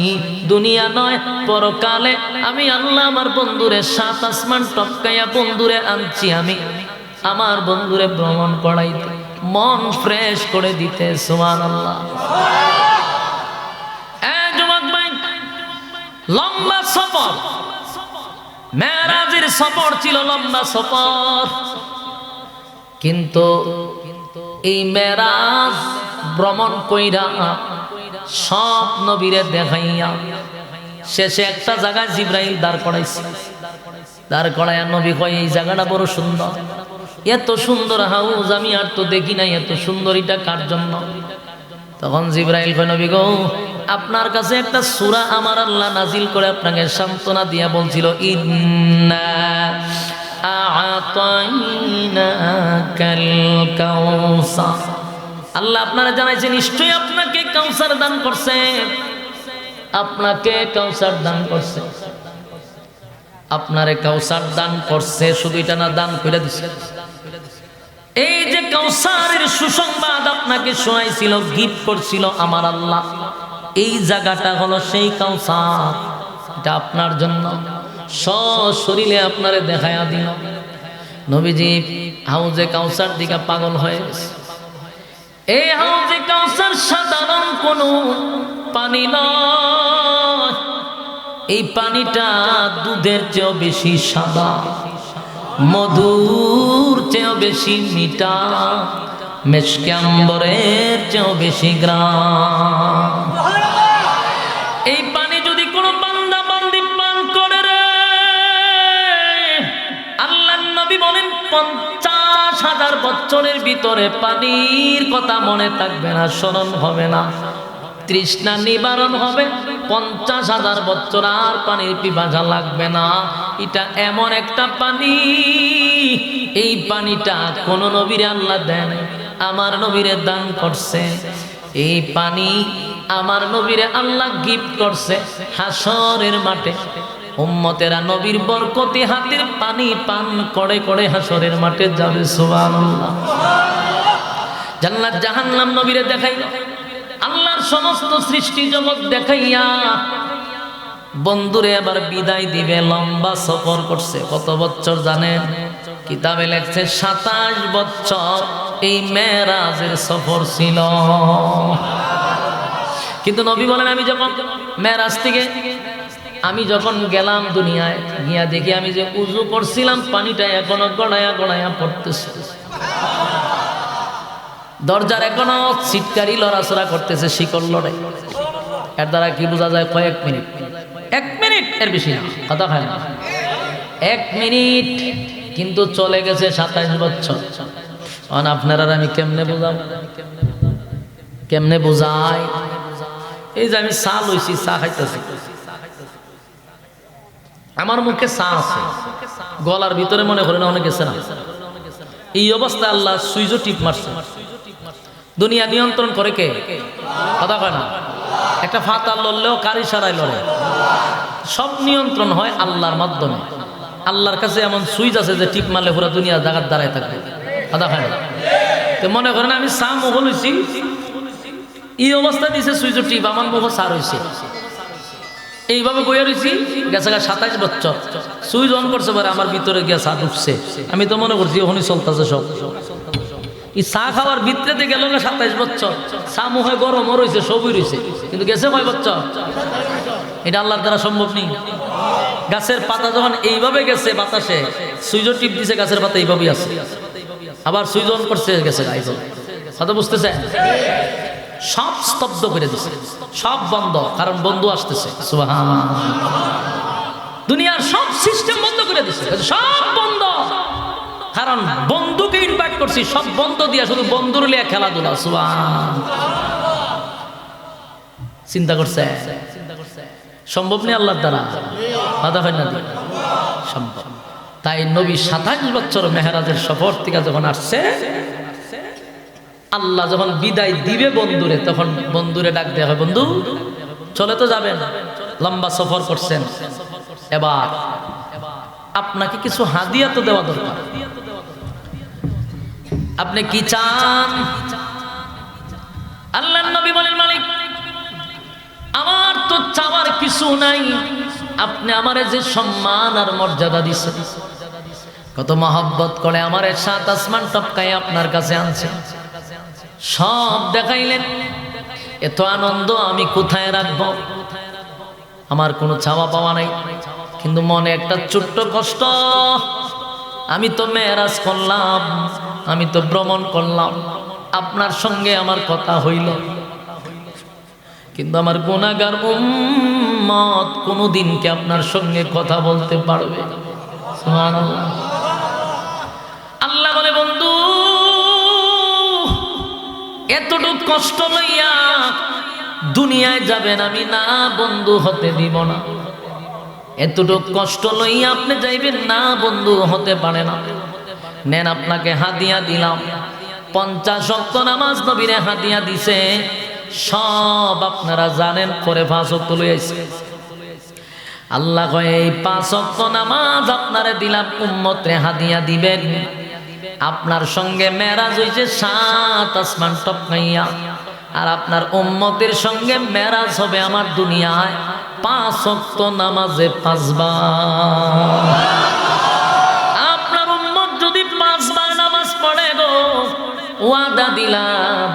A: দুনিয়া নয় পরকালে। আমি আল্লাহ আমার বন্ধুরে 7 আসমান টপকাইয়া বন্ধুরে আনছি, আমি আমার বন্ধুরে ভ্রমণ করাইতে, মন ফ্রেশ করে দিতে। সুবহানাল্লাহ। যুবক ভাই, লম্বা সফর, মেরাজের সফর ছিল লম্বা সফর, কিন্তু এই মেরাজ ভ্রমণ কইরা সব নবীরে দেখাইয়া শেষে একটা জায়গায় জিবরাইল দাঁড় করাইছে। দাঁড় করাইয়া নবী কয় এই জায়গাটা বড় সুন্দর, এত সুন্দর হাউস আমি আর তো দেখি নাই, এত সুন্দর, এটা কার জন্য? তখন জিবরাইল কয় নবী গো, আপনার কাছে একটা সূরা আমার আল্লাহ নাজিল করে আপনাকে সান্ত্বনা দিয়া বলছিল, ইন্না আ'তাইনাকাল কাউসার। আল্লাহ আপনারা জানাইছে নিশ্চয়ই আপনাকে কাউসার দান করছে, আপনাকে কাউসার দান করছে, আপনারে কাউসার দান করছে। শুধু এটা না, দান করে দিছে। এই যে কাউসারের সুসংবাদ আপনাকে শোনাইছিল, গিফট করছিল আমার আল্লাহ, এই জায়গাটা হলো সেই কাউসার, এটা আপনার জন্য সশরীরে আপনারে দেখায়া দিল। নবীজি হাউজে কাউসার দিকে পাগল হয়ে গেছে। এই হাউজে কাউসার সাধারণ কোনো পানি নয়, এই পানিটা দুধের চেয়েও বেশি সাদা, মধুর চেয়েও বেশি মিঠা, মেশকে আম্বরের চেয়েও বেশি গ্রাম। এই পানি যদি কোনো বান্দা বান্দি পান করে রে, আল্লাহর নবী বলেন 50,000 বছরের ভিতরে পানির কথা মনে থাকবে না, স্মরণ হবে না, তৃষ্ণা নিবারণ হবে। 50,000 বছর আর পানির পিপাসা লাগবে না। এটা এমন একটা পানি, এই পানিটা কোন নবীরে আল্লাহ দেন, আমার নবীরে দান করছে। এই পানি আমার নবীরে আল্লাহ গিফট করছে। হাসরের মাঠে উম্মতেরা নবীর বরকতে হাতের পানি পান করে করে হাসরের মাঠে যাবে। সুবহানাল্লাহ। জান্নাত জাহান্নাম নবীরে দেখাইল, আল্লাহর সমস্ত সৃষ্টি জগৎ দেখাইয়া বন্ধুরে আবার বিদায় দিবে। লম্বা সফর করছে, কত বছর জানেন? কিতাবে লেখছে 27 বছর এই মেরাজের সফর ছিল। কিন্তু নবী বলেন আমি যখন মেরাজ থেকে আমি যখন গেলাম দুনিয়ায়, গিয়া দেখি আমি যে উযু করছিলাম পানিটা এখনো গড়াইয়া গড়াইয়া পড়তেছে, দরজার এখনো সিটকারি লড়াচড়া করতেছে, শিকল লড়াই। এর দ্বারা কি বোঝা যায়? কয়েক মিনিট, 1 মিনিট এর বেশি না, কথা হয় না, 1 মিনিট। কিন্তু চলে গেছে 27 বছর। আপনারা আমি কেমনে বোঝাব, কেমনে বোঝাই? এই যে আমি চা লইছি, চা খাইতেছি, আমার মুখে চা আছে, গলার ভিতরে মনে করে না অনেক গেছে না। এই অবস্থা আল্লাহ সুইচও টিপ মারছে। দুনিয়া নিয়ন্ত্রণ করে কে? কথা কয় না। একটা ফাতার লড়লেও কার ইশারায় লড়ে? সব নিয়ন্ত্রণ হয় আল্লাহর মাধ্যমে। আল্লাহর কাছে এমন সুইচ আছে যে টিপ মারলে পুরো দুনিয়া জায়গার দাঁড়ায় থাকবে। কথা কয় না। তো মনে করেন আমি চা মুখ লইছি, এই অবস্থা দিছে সুইচও টিপ, আমার মুখ সার হয়েছে, এইভাবে বইয়া রয়েছি, গেছে 27 বছর। সুইচ অন করছে পরে আমার ভিতরে গিয়া চা ঢুকছে। আমি তো মনে করছি ওখানে চলতেছে সব। এই চা খাওয়ার ভিতরে গেল 27 বছর, চা মুখে গরমও রয়েছে, সবই রয়েছে, কিন্তু গেছে কয় বছর? এটা আল্লাহর দ্বারা সম্ভব নেই। গাছের পাতা যখন এইভাবে গেছে বাতাসে, সুইচও টিপ দিছে, গাছের পাতা এইভাবেই আছে, আবার সুইচ অন করছে, গেছে কথা বুঝতেছে? সব স্তব্ধ করে দিছে, সব বন্ধ, কারণ বন্ধু আসতেছে। সুবহানাল্লাহ। দুনিয়ার সব সিস্টেম বন্ধ করে দিছে, সব বন্ধ, কারণ বন্ধুকে ইনভাইট করছি, সব বন্ধ দিয়া শুধু বন্ধুর লিয়া খেলাধুলা। সুবহানাল্লাহ। চিন্তা করছে? সম্ভব নেই আল্লাহর দ্বারা, কথা হয় না সম্ভব। তাই নবী 27 বছর মেহরাজের সফর থেকে যখন আসছে, আল্লাহ যখন বিদায় দিবে বন্ধুরে, তখন বন্ধুরে ডাক দেওয়া হয়, বন্ধু চলে তো যাবেন, লম্বা সফর করছেন, এবার আপনাকে কিছু হাদিয়া তো দেওয়া দরকার, আপনি কি চান? আল্লাহর নবী বলেন, মালিক আমার তো চাওয়ার কিছু নাই, আপনি আমারে যে সম্মান আর মর্যাদা দিচ্ছেন, কত মহব্বত করে আমারে 7 আসমান টপকায় আপনার কাছে আনছে, সব দেখাইলেন, এত আনন্দ আমি কোথায় রাখবো? আমার কোনো চাওয়া পাওয়া নাই, কিন্তু মনে একটা ছোট্ট কষ্ট, আমি তো মেরাজ করলাম, আমি তো ভ্রমণ করলাম, আপনার সঙ্গে আমার কথা হইল, কিন্তু আমার গুনাহগার উম্মত কোনদিন কি আপনার সঙ্গে কথা বলতে পারবে? সুবহানাল্লাহ। আল্লাহ বলে, বন্ধু এতটুকু কষ্ট লইয়া দুনিয়ায় যাবেন, আমি না বন্ধু হতে দিব না। এতটুকু কষ্ট লইয়া আপনি যাইবেন না, বন্ধু হতে পারে না। নেন আপনাকে হাদিয়া দিলাম, 50 ওয়াক্ত নামাজ নবীরে হাদিয়া দিছে, সব আপনারা জানেন, পরে 5 ওয়াক্ত লইয়াছে। আল্লাহ কয় এই 5 ওয়াক্ত নামাজ আপনারে দিলাম, উম্মতরে হাদিয়া দিবেন। আপনার সঙ্গে মেরাজ হইছে 7 আসমান টপকাইয়া, আর আপনার উম্মতের সঙ্গে মেরাজ হবে আমার দুনিয়ায় 5 ওয়াক্ত নামাজে 5 বার। আপনার উম্মত যদি 5 বার নামাজ পড়ে গো, ওয়াদা দিলাম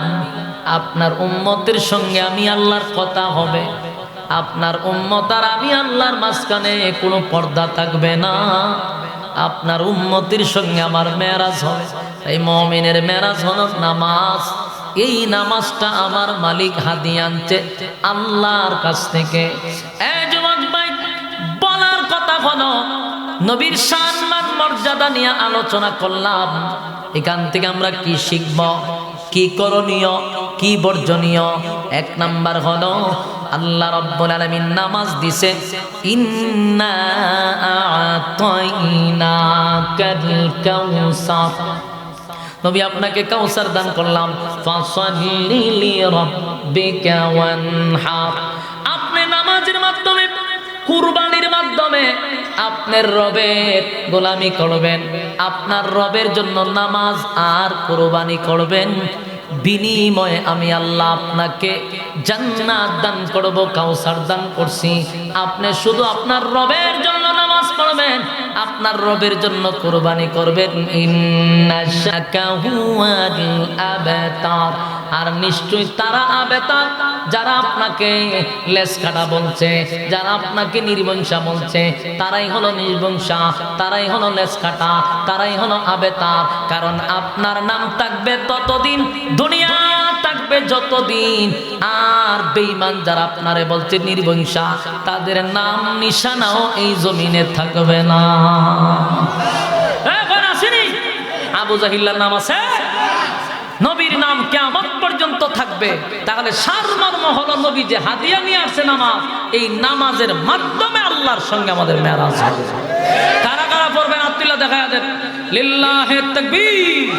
A: আপনার উম্মতের সঙ্গে আমি আল্লাহর কথা হবে, আপনার উম্মত আর আমি আল্লাহর মাঝখানে কোনো পর্দা থাকবে না, আপনার উম্মতের সঙ্গে আমার মেরাজ হবে। এই মুমিনের মেরাজ হলো নামাজ, এই নামাজটা আমার মালিক হাদিয়া আনছে আল্লাহর কাছ থেকে। এই যুবক ভাই, বলার কথা হলো নবীর সম্মান মর্যাদা নিয়ে আলোচনা করলাম, এখান থেকে আমরা কি শিখব, কি করণীয়, কি বর্জনীয়? 1 নাম্বার হলো আল্লাহ রাব্বুল আলামিন নামাজ দিছে, ইন্না আ'তাইনাকাল কাউসার, নবী আপনাকে কাউসার দান করলাম, ফাসাল্লি লিরাব্বিকা ওয়ানহার। আপনি নামাজের মাধ্যমে, কুরবানির মাধ্যমে আপনার রবের গোলামি করবেন, আপনার রবের জন্য নামাজ আর কুরবানি করবেন, বিনিময়ে আমি আল্লাহ আপনাকে জান্নাত দান করব, কাউসার দান করছি। আপনি শুধু আপনার রবের জন্য নামাজ পড়বেন, আপনার রবের জন্য কুরবানি করবেন। ইন্না শাকা হুয়াল আবতার, আর নিশ্চয়ই তারা আবেতার, যারা আপনাকে লেস কাটা বলছে, যারা আপনাকে নির্বংশা বলছে, তারাই হলো নির্বংশা, তারাই হলো লেস কাটা, তারাই হলো আবেতার। কারণ আপনার নাম থাকবে ততদিন, দুনিয়া থাকবে যতদিন, আর বেঈমান যারা আপনারে বলছে নির্বংশা, তাদের নাম নিশানাও এই জমিনে থাকবে না। আবু জাহিল্লার নাম আছে, নবীর নাম কিয়ামত পর্যন্ত থাকবে। তাহলে সারমর্ম হলো নবী যে হাদিয়া নিয়ে আসছে নামাজ, এই নামাজের মাধ্যমে আল্লাহর সঙ্গে আমাদের মেরাজ হবে। কারা কারা পড়বেন আত্মীয় দেখায়া দেন, লিল্লাহি তাকবীর।